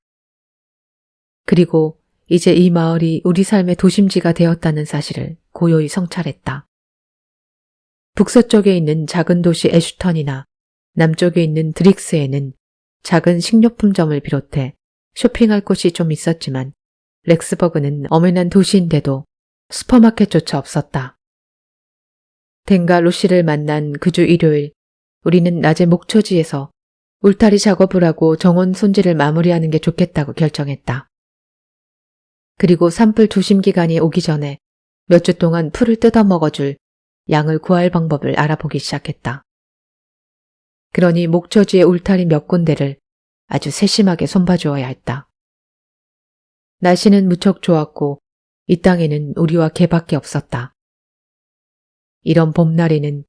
그리고 이제 이 마을이 우리 삶의 도심지가 되었다는 사실을 고요히 성찰했다. 북서쪽에 있는 작은 도시 애슈턴이나 남쪽에 있는 드릭스에는 작은 식료품점을 비롯해 쇼핑할 곳이 좀 있었지만 렉스버그는 어메난 도시인데도 슈퍼마켓조차 없었다. 댄과 루시를 만난 그 주 일요일 우리는 낮에 목초지에서 울타리 작업을 하고 정원 손질을 마무리하는 게 좋겠다고 결정했다. 그리고 산불 조심 기간이 오기 전에 몇 주 동안 풀을 뜯어먹어줄 양을 구할 방법을 알아보기 시작했다. 그러니 목초지의 울타리 몇 군데를 아주 세심하게 손봐주어야 했다. 날씨는 무척 좋았고 이 땅에는 우리와 개밖에 없었다. 이런 봄날에는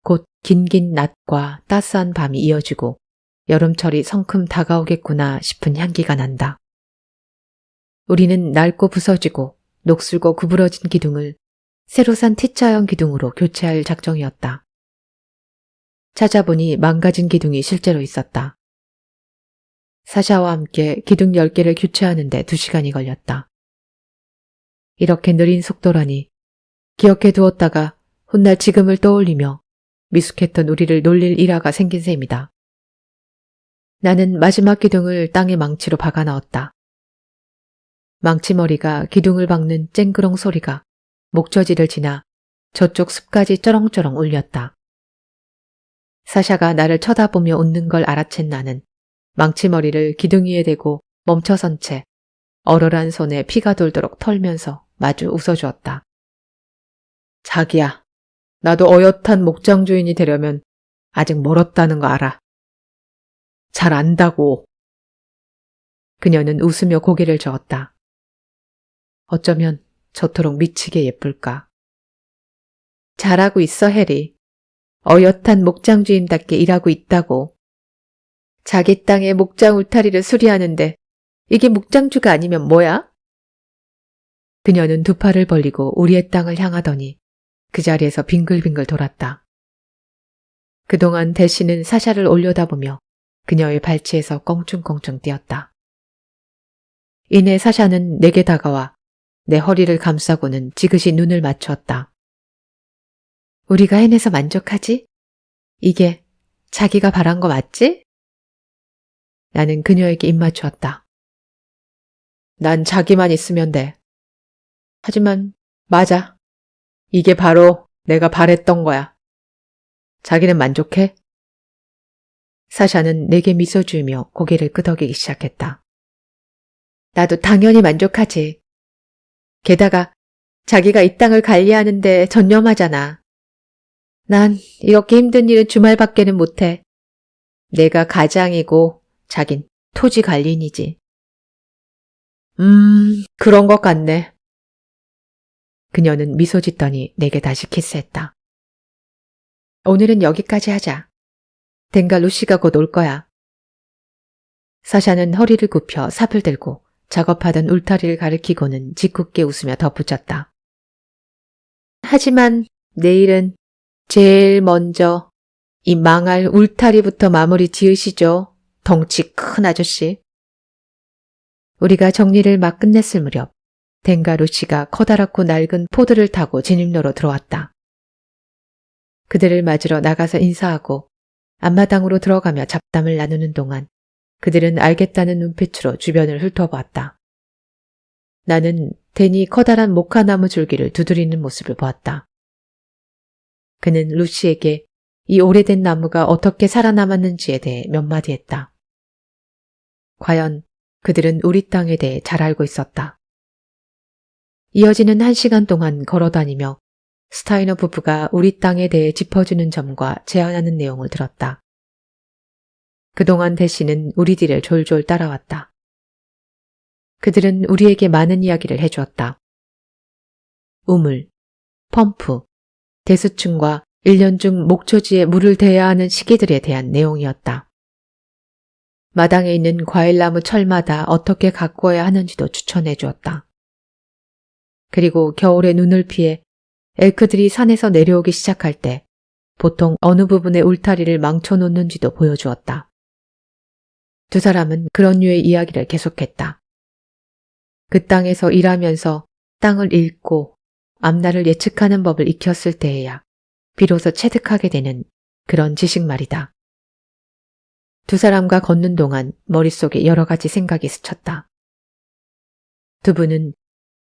곧 긴긴 낮과 따스한 밤이 이어지고 여름철이 성큼 다가오겠구나 싶은 향기가 난다. 우리는 낡고 부서지고 녹슬고 구부러진 기둥을 새로 산 T자형 기둥으로 교체할 작정이었다. 찾아보니 망가진 기둥이 실제로 있었다. 사샤와 함께 기둥 10개를 교체하는데 2시간이 걸렸다. 이렇게 느린 속도라니 기억해 두었다가 훗날 지금을 떠올리며 미숙했던 우리를 놀릴 일화가 생긴 셈이다. 나는 마지막 기둥을 땅에 망치로 박아 넣었다. 망치머리가 기둥을 박는 쨍그렁 소리가 목처지를 지나 저쪽 숲까지 쩌렁쩌렁 울렸다. 사샤가 나를 쳐다보며 웃는 걸 알아챈 나는 망치머리를 기둥 위에 대고 멈춰선 채 얼얼한 손에 피가 돌도록 털면서 마주 웃어주었다. 자기야, 나도 어엿한 목장 주인이 되려면 아직 멀었다는 거 알아. 잘 안다고. 그녀는 웃으며 고개를 저었다. 어쩌면 저토록 미치게 예쁠까. 잘하고 있어, 해리. 어엿한 목장 주인답게 일하고 있다고. 자기 땅의 목장 울타리를 수리하는데 이게 목장주가 아니면 뭐야? 그녀는 2팔을 벌리고 우리의 땅을 향하더니 그 자리에서 빙글빙글 돌았다. 그동안 대시는 사샤를 올려다보며 그녀의 발치에서 껑충껑충 뛰었다. 이내 사샤는 내게 다가와 내 허리를 감싸고는 지그시 눈을 맞추었다. 우리가 해내서 만족하지? 이게 자기가 바란 거 맞지? 나는 그녀에게 입 맞추었다. 난 자기만 있으면 돼. 하지만 맞아. 이게 바로 내가 바랬던 거야. 자기는 만족해? 사샤는 내게 미소 지으며 고개를 끄덕이기 시작했다. 나도 당연히 만족하지. 게다가 자기가 이 땅을 관리하는데 전념하잖아. 난 이렇게 힘든 일은 주말밖에는 못해. 내가 가장이고 자긴 토지 관리인이지. 그런 것 같네. 그녀는 미소 짓더니 내게 다시 키스했다. 오늘은 여기까지 하자. 댕가 루시가 곧 올 거야. 사샤는 허리를 굽혀 삽을 들고 작업하던 울타리를 가리키고는 짓궂게 웃으며 덧붙였다. 하지만 내일은 제일 먼저 이 망할 울타리부터 마무리 지으시죠. 덩치 큰 아저씨. 우리가 정리를 막 끝냈을 무렵 댕가 루시가 커다랗고 낡은 포드를 타고 진입로로 들어왔다. 그들을 맞으러 나가서 인사하고 앞마당으로 들어가며 잡담을 나누는 동안 그들은 알겠다는 눈빛으로 주변을 훑어보았다. 나는 댄이 커다란 모카나무 줄기를 두드리는 모습을 보았다. 그는 루시에게 이 오래된 나무가 어떻게 살아남았는지에 대해 몇 마디 했다. 과연 그들은 우리 땅에 대해 잘 알고 있었다. 이어지는 1시간 동안 걸어다니며 스타이너 부부가 우리 땅에 대해 짚어주는 점과 제안하는 내용을 들었다. 그동안 대신은 우리 뒤를 졸졸 따라왔다. 그들은 우리에게 많은 이야기를 해주었다. 우물, 펌프, 대수층과 1년 중 목초지에 물을 대야 하는 시기들에 대한 내용이었다. 마당에 있는 과일나무 철마다 어떻게 가꾸어야 하는지도 추천해 주었다. 그리고 겨울에 눈을 피해 엘크들이 산에서 내려오기 시작할 때 보통 어느 부분에 울타리를 망쳐놓는지도 보여주었다. 두 사람은 그런 류의 이야기를 계속했다. 그 땅에서 일하면서 땅을 읽고 앞날을 예측하는 법을 익혔을 때에야 비로소 체득하게 되는 그런 지식 말이다. 두 사람과 걷는 동안 머릿속에 여러 가지 생각이 스쳤다. 두 분은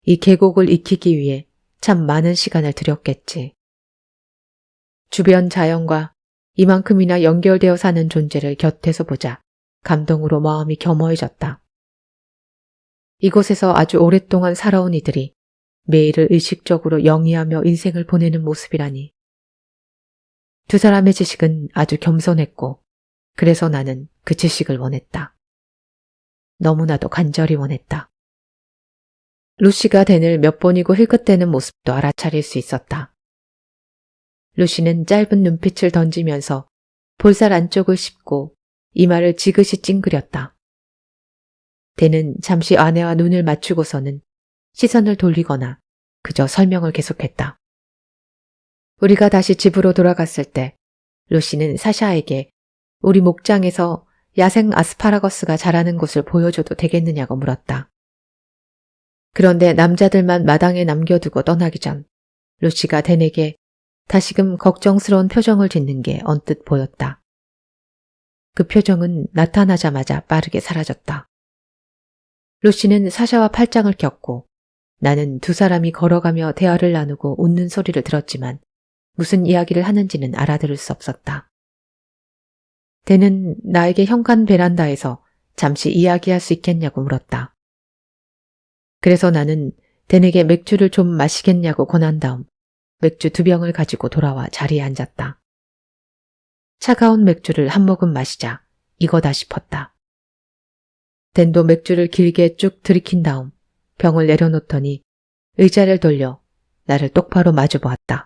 이 계곡을 익히기 위해 참 많은 시간을 들였겠지. 주변 자연과 이만큼이나 연결되어 사는 존재를 곁에서 보자 감동으로 마음이 겸허해졌다. 이곳에서 아주 오랫동안 살아온 이들이 매일을 의식적으로 영위하며 인생을 보내는 모습이라니. 두 사람의 지식은 아주 겸손했고 그래서 나는 그 지식을 원했다. 너무나도 간절히 원했다. 루시가 댄을 몇 번이고 힐끗대는 모습도 알아차릴 수 있었다. 루시는 짧은 눈빛을 던지면서 볼살 안쪽을 씹고 이마를 지그시 찡그렸다. 댄은 잠시 아내와 눈을 맞추고서는 시선을 돌리거나 그저 설명을 계속했다. 우리가 다시 집으로 돌아갔을 때 루시는 사샤에게 우리 목장에서 야생 아스파라거스가 자라는 곳을 보여줘도 되겠느냐고 물었다. 그런데 남자들만 마당에 남겨두고 떠나기 전 루시가 댄에게 다시금 걱정스러운 표정을 짓는 게 언뜻 보였다. 그 표정은 나타나자마자 빠르게 사라졌다. 루시는 사샤와 팔짱을 꼈고 나는 두 사람이 걸어가며 대화를 나누고 웃는 소리를 들었지만 무슨 이야기를 하는지는 알아들을 수 없었다. 댄은 나에게 현관 베란다에서 잠시 이야기할 수 있겠냐고 물었다. 그래서 나는 댄에게 맥주를 좀 마시겠냐고 권한 다음 맥주 2병을 가지고 돌아와 자리에 앉았다. 차가운 맥주를 한 모금 마시자 이거다 싶었다. 댄도 맥주를 길게 쭉 들이킨 다음 병을 내려놓더니 의자를 돌려 나를 똑바로 마주보았다.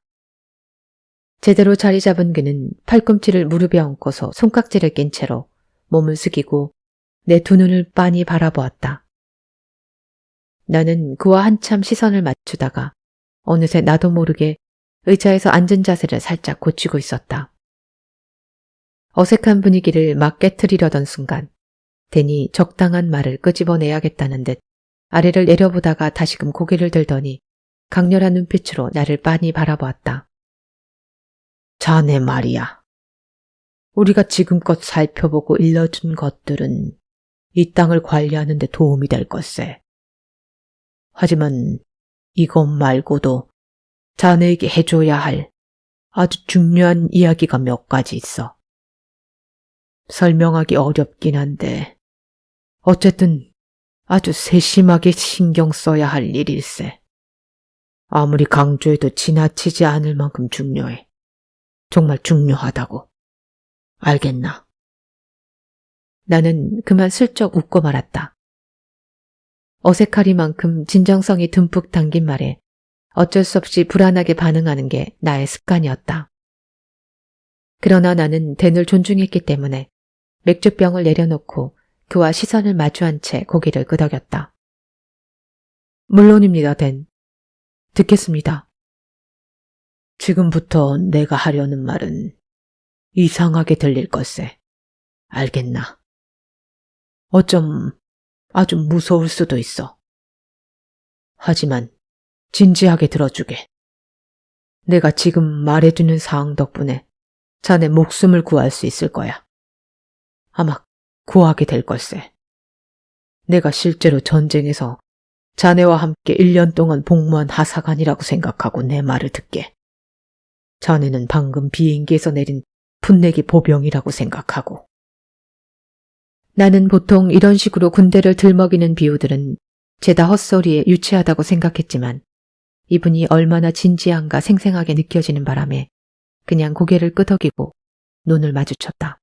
제대로 자리 잡은 그는 팔꿈치를 무릎에 얹고서 손깍지를 낀 채로 몸을 숙이고 내 두 눈을 빤히 바라보았다. 나는 그와 한참 시선을 맞추다가 어느새 나도 모르게 의자에서 앉은 자세를 살짝 고치고 있었다. 어색한 분위기를 막 깨트리려던 순간 댄이 적당한 말을 끄집어내야겠다는 듯 아래를 내려보다가 다시금 고개를 들더니 강렬한 눈빛으로 나를 빤히 바라보았다. 자네 말이야. 우리가 지금껏 살펴보고 일러준 것들은 이 땅을 관리하는 데 도움이 될 것세. 하지만 이것 말고도 자네에게 해줘야 할 아주 중요한 이야기가 몇 가지 있어. 설명하기 어렵긴 한데 어쨌든 아주 세심하게 신경 써야 할 일일세. 아무리 강조해도 지나치지 않을 만큼 중요해. 정말 중요하다고. 알겠나? 나는 그만 슬쩍 웃고 말았다. 어색하리만큼 진정성이 듬뿍 담긴 말에 어쩔 수 없이 불안하게 반응하는 게 나의 습관이었다. 그러나 나는 댄을 존중했기 때문에 맥주병을 내려놓고 그와 시선을 마주한 채 고개를 끄덕였다. 물론입니다, 댄. 듣겠습니다. 지금부터 내가 하려는 말은 이상하게 들릴 것세. 알겠나? 어쩜 아주 무서울 수도 있어. 하지만 진지하게 들어주게. 내가 지금 말해주는 사항 덕분에 자네 목숨을 구할 수 있을 거야. 아마 구하게 될 걸세. 내가 실제로 전쟁에서 자네와 함께 1년 동안 복무한 하사관이라고 생각하고 내 말을 듣게. 자네는 방금 비행기에서 내린 풋내기 보병이라고 생각하고. 나는 보통 이런 식으로 군대를 들먹이는 비유들은 죄다 헛소리에 유치하다고 생각했지만 이분이 얼마나 진지한가 생생하게 느껴지는 바람에 그냥 고개를 끄덕이고 눈을 마주쳤다.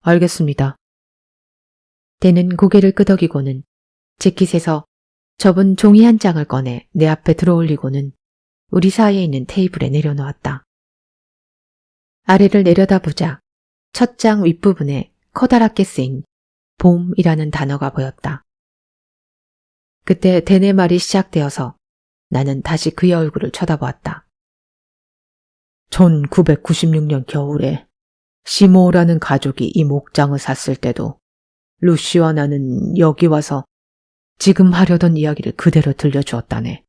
알겠습니다. 댄은 고개를 끄덕이고는 재킷에서 접은 종이 한 장을 꺼내 내 앞에 들어올리고는 우리 사이에 있는 테이블에 내려놓았다. 아래를 내려다보자 첫 장 윗부분에 커다랗게 쓰인 봄이라는 단어가 보였다. 그때 댄의 말이 시작되어서 나는 다시 그의 얼굴을 쳐다보았다. 1996년 겨울에 시모라는 가족이 이 목장을 샀을 때도 루시와 나는 여기 와서 지금 하려던 이야기를 그대로 들려주었다네.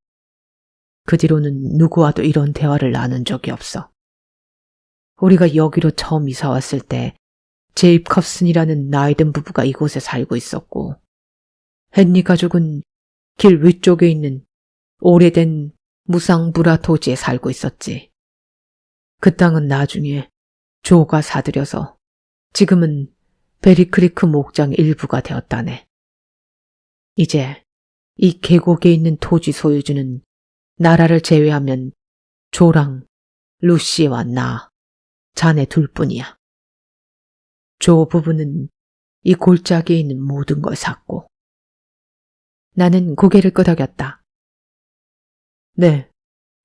그 뒤로는 누구와도 이런 대화를 나눈 적이 없어. 우리가 여기로 처음 이사 왔을 때 제입 컵슨이라는 나이든 부부가 이곳에 살고 있었고 헨리 가족은 길 위쪽에 있는 오래된 무상부라 토지에 살고 있었지. 그 땅은 나중에 조가 사들여서 지금은 베리크리크 목장 일부가 되었다네. 이제 이 계곡에 있는 토지 소유주는 나라를 제외하면 조랑 루시와 나, 자네 둘뿐이야. 조 부부는 이 골짜기에 있는 모든 걸 샀고. 나는 고개를 끄덕였다. 네,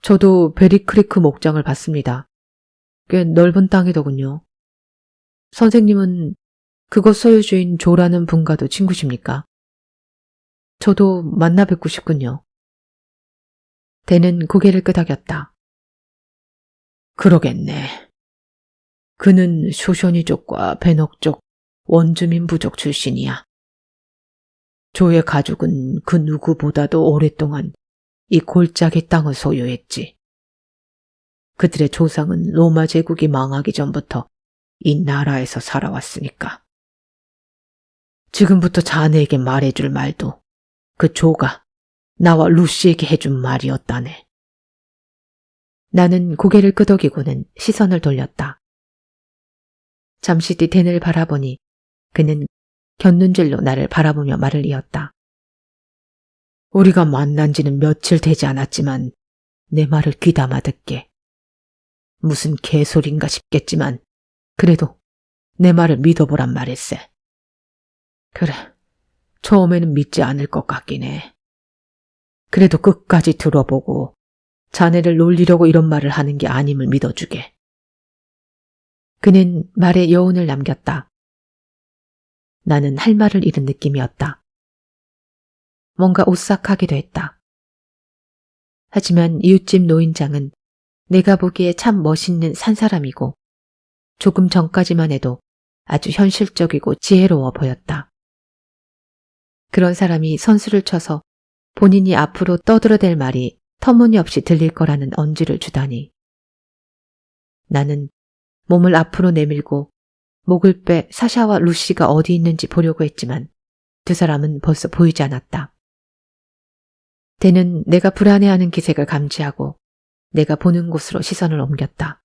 저도 베리크리크 목장을 봤습니다. 꽤 넓은 땅이더군요. 선생님은 그곳 소유주인 조라는 분과도 친구십니까? 저도 만나 뵙고 싶군요. 대는 고개를 끄덕였다. 그러겠네. 그는 쇼쇼니족과 베녹족 원주민 부족 출신이야. 조의 가족은 그 누구보다도 오랫동안 이 골짜기 땅을 소유했지. 그들의 조상은 로마 제국이 망하기 전부터 이 나라에서 살아왔으니까. 지금부터 자네에게 말해줄 말도 그 조가 나와 루시에게 해준 말이었다네. 나는 고개를 끄덕이고는 시선을 돌렸다. 잠시 뒤 댄을 바라보니 그는 곁눈질로 나를 바라보며 말을 이었다. 우리가 만난 지는 며칠 되지 않았지만 내 말을 귀담아 듣게. 무슨 개소린가 싶겠지만 그래도 내 말을 믿어보란 말일세. 그래, 처음에는 믿지 않을 것 같긴 해. 그래도 끝까지 들어보고 자네를 놀리려고 이런 말을 하는 게 아님을 믿어주게. 그는 말에 여운을 남겼다. 나는 할 말을 잃은 느낌이었다. 뭔가 오싹하기도 했다. 하지만 이웃집 노인장은 내가 보기에 참 멋있는 산사람이고 조금 전까지만 해도 아주 현실적이고 지혜로워 보였다. 그런 사람이 선수를 쳐서 본인이 앞으로 떠들어댈 말이 터무니없이 들릴 거라는 언지를 주다니. 나는 몸을 앞으로 내밀고 목을 빼 사샤와 루시가 어디 있는지 보려고 했지만 두 사람은 벌써 보이지 않았다. 댄은 내가 불안해하는 기색을 감지하고 내가 보는 곳으로 시선을 옮겼다.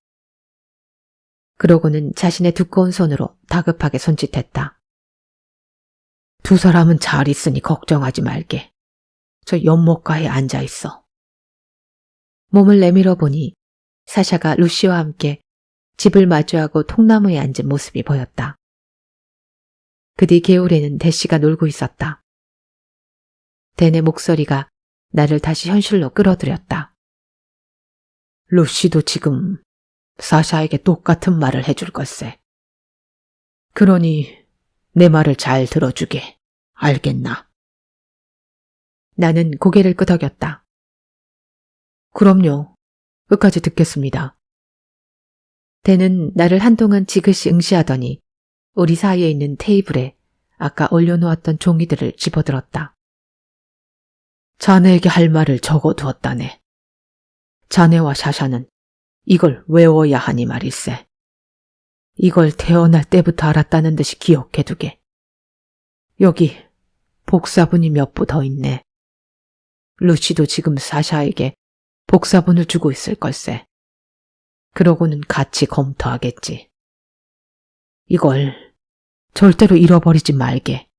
그러고는 자신의 두꺼운 손으로 다급하게 손짓했다. 두 사람은 잘 있으니 걱정하지 말게. 저 연못가에 앉아 있어. 몸을 내밀어 보니 사샤가 루시와 함께 집을 마주하고 통나무에 앉은 모습이 보였다. 그 뒤 개울에는 대씨가 놀고 있었다. 댄의 목소리가 나를 다시 현실로 끌어들였다. 루시도 지금 사샤에게 똑같은 말을 해줄 걸세. 그러니 내 말을 잘 들어주게. 알겠나? 나는 고개를 끄덕였다. 그럼요. 끝까지 듣겠습니다. 댄은 나를 한동안 지그시 응시하더니 우리 사이에 있는 테이블에 아까 올려놓았던 종이들을 집어들었다. 자네에게 할 말을 적어두었다네. 자네와 샤샤는 이걸 외워야 하니 말일세. 이걸 태어날 때부터 알았다는 듯이 기억해두게. 여기 복사본이 몇 부 더 있네. 루시도 지금 사샤에게 복사본을 주고 있을 걸세. 그러고는 같이 검토하겠지. 이걸 절대로 잃어버리지 말게.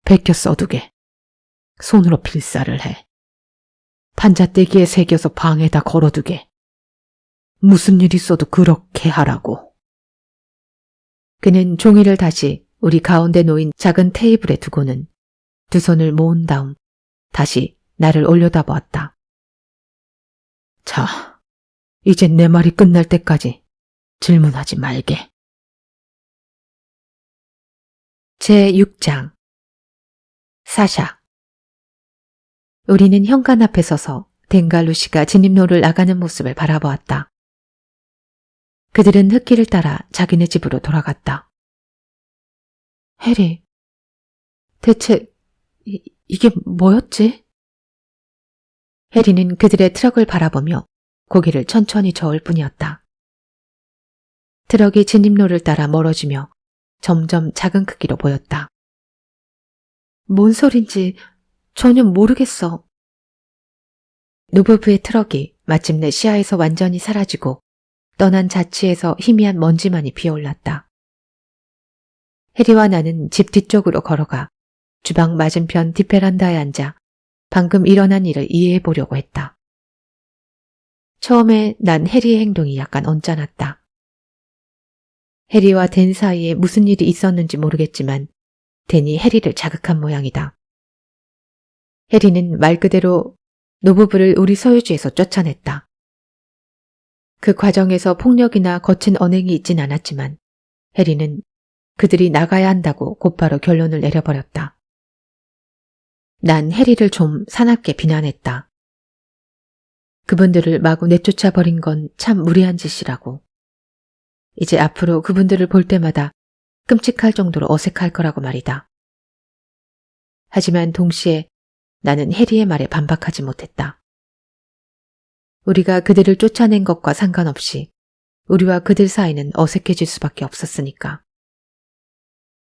베껴 써두게. 손으로 필사를 해. 판잣대기에 새겨서 방에다 걸어두게. 무슨 일 있어도 그렇게 하라고. 그는 종이를 다시 우리 가운데 놓인 작은 테이블에 두고는 두 손을 모은 다음 다시 나를 올려다보았다. 자, 이제 내 말이 끝날 때까지 질문하지 말게. 제6장 사샤. 우리는 현관 앞에 서서 댄과 루시가 진입로를 나가는 모습을 바라보았다. 그들은 흙길을 따라 자기네 집으로 돌아갔다. 해리, 대체 이게 뭐였지? 해리는 그들의 트럭을 바라보며 고개를 천천히 저을 뿐이었다. 트럭이 진입로를 따라 멀어지며 점점 작은 크기로 보였다. 뭔 소린지 전혀 모르겠어. 노부부의 트럭이 마침내 시야에서 완전히 사라지고 떠난 자취에서 희미한 먼지만이 피어올랐다. 해리와 나는 집 뒤쪽으로 걸어가 주방 맞은편 뒷베란다에 앉아 방금 일어난 일을 이해해 보려고 했다. 처음에 난 해리의 행동이 약간 언짢았다. 해리와 댄 사이에 무슨 일이 있었는지 모르겠지만 댄이 해리를 자극한 모양이다. 해리는 말 그대로 노부부를 우리 소유주에서 쫓아냈다. 그 과정에서 폭력이나 거친 언행이 있진 않았지만 해리는 그들이 나가야 한다고 곧바로 결론을 내려버렸다. 난 해리를 좀 사납게 비난했다. 그분들을 마구 내쫓아 버린 건 참 무리한 짓이라고. 이제 앞으로 그분들을 볼 때마다 끔찍할 정도로 어색할 거라고 말이다. 하지만 동시에 나는 해리의 말에 반박하지 못했다. 우리가 그들을 쫓아낸 것과 상관없이 우리와 그들 사이는 어색해질 수밖에 없었으니까.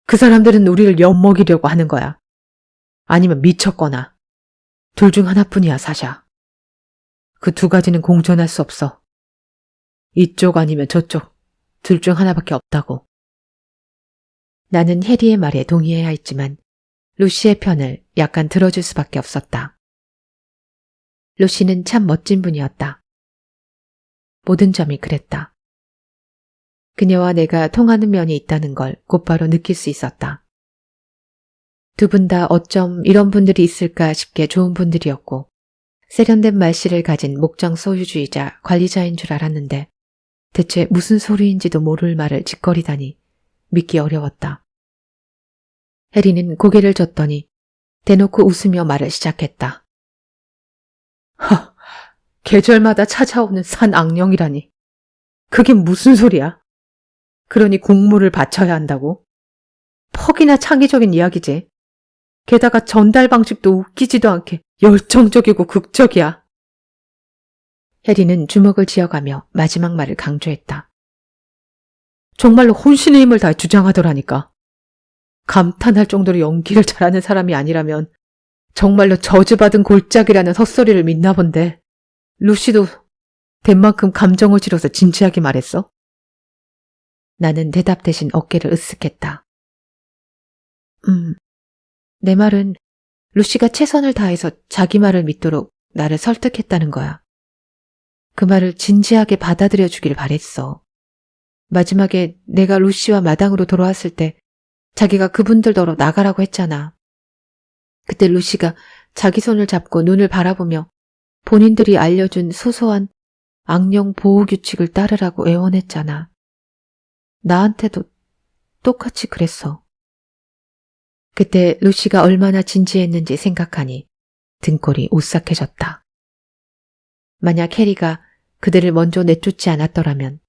그 사람들은 우리를 엿먹이려고 하는 거야. 아니면 미쳤거나. 둘 중 하나뿐이야, 사샤. 그 두 가지는 공존할 수 없어. 이쪽 아니면 저쪽. 둘 중 하나밖에 없다고. 나는 해리의 말에 동의해야 했지만 루시의 편을 약간 들어줄 수밖에 없었다. 루시는 참 멋진 분이었다. 모든 점이 그랬다. 그녀와 내가 통하는 면이 있다는 걸 곧바로 느낄 수 있었다. 두 분 다 어쩜 이런 분들이 있을까 싶게 좋은 분들이었고 세련된 말씨를 가진 목장 소유주의자 관리자인 줄 알았는데 대체 무슨 소리인지도 모를 말을 짓거리다니 믿기 어려웠다. 해리는 고개를 젓더니 대놓고 웃으며 말을 시작했다. 계절마다 찾아오는 산 악령이라니. 그게 무슨 소리야? 그러니 공물을 바쳐야 한다고? 퍽이나 창의적인 이야기지. 게다가 전달 방식도 웃기지도 않게 열정적이고 극적이야. 해리는 주먹을 쥐어가며 마지막 말을 강조했다. 정말로 혼신의 힘을 다해 주장하더라니까. 감탄할 정도로 연기를 잘하는 사람이 아니라면 정말로 저주받은 골짜기라는 헛소리를 믿나 본데 루시도 댄만큼 감정을 실어서 진지하게 말했어? 나는 대답 대신 어깨를 으쓱했다. 내 말은 루시가 최선을 다해서 자기 말을 믿도록 나를 설득했다는 거야. 그 말을 진지하게 받아들여 주길 바랬어. 마지막에 내가 루시와 마당으로 돌아왔을 때 자기가 그분들더러 나가라고 했잖아. 그때 루시가 자기 손을 잡고 눈을 바라보며 본인들이 알려준 소소한 악령 보호 규칙을 따르라고 애원했잖아. 나한테도 똑같이 그랬어. 그때 루시가 얼마나 진지했는지 생각하니 등골이 오싹해졌다. 만약 해리가 그들을 먼저 내쫓지 않았더라면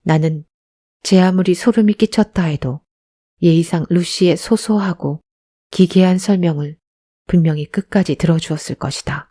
나는 제 아무리 소름이 끼쳤다 해도 예의상 루시의 소소하고 기괴한 설명을 분명히 끝까지 들어주었을 것이다.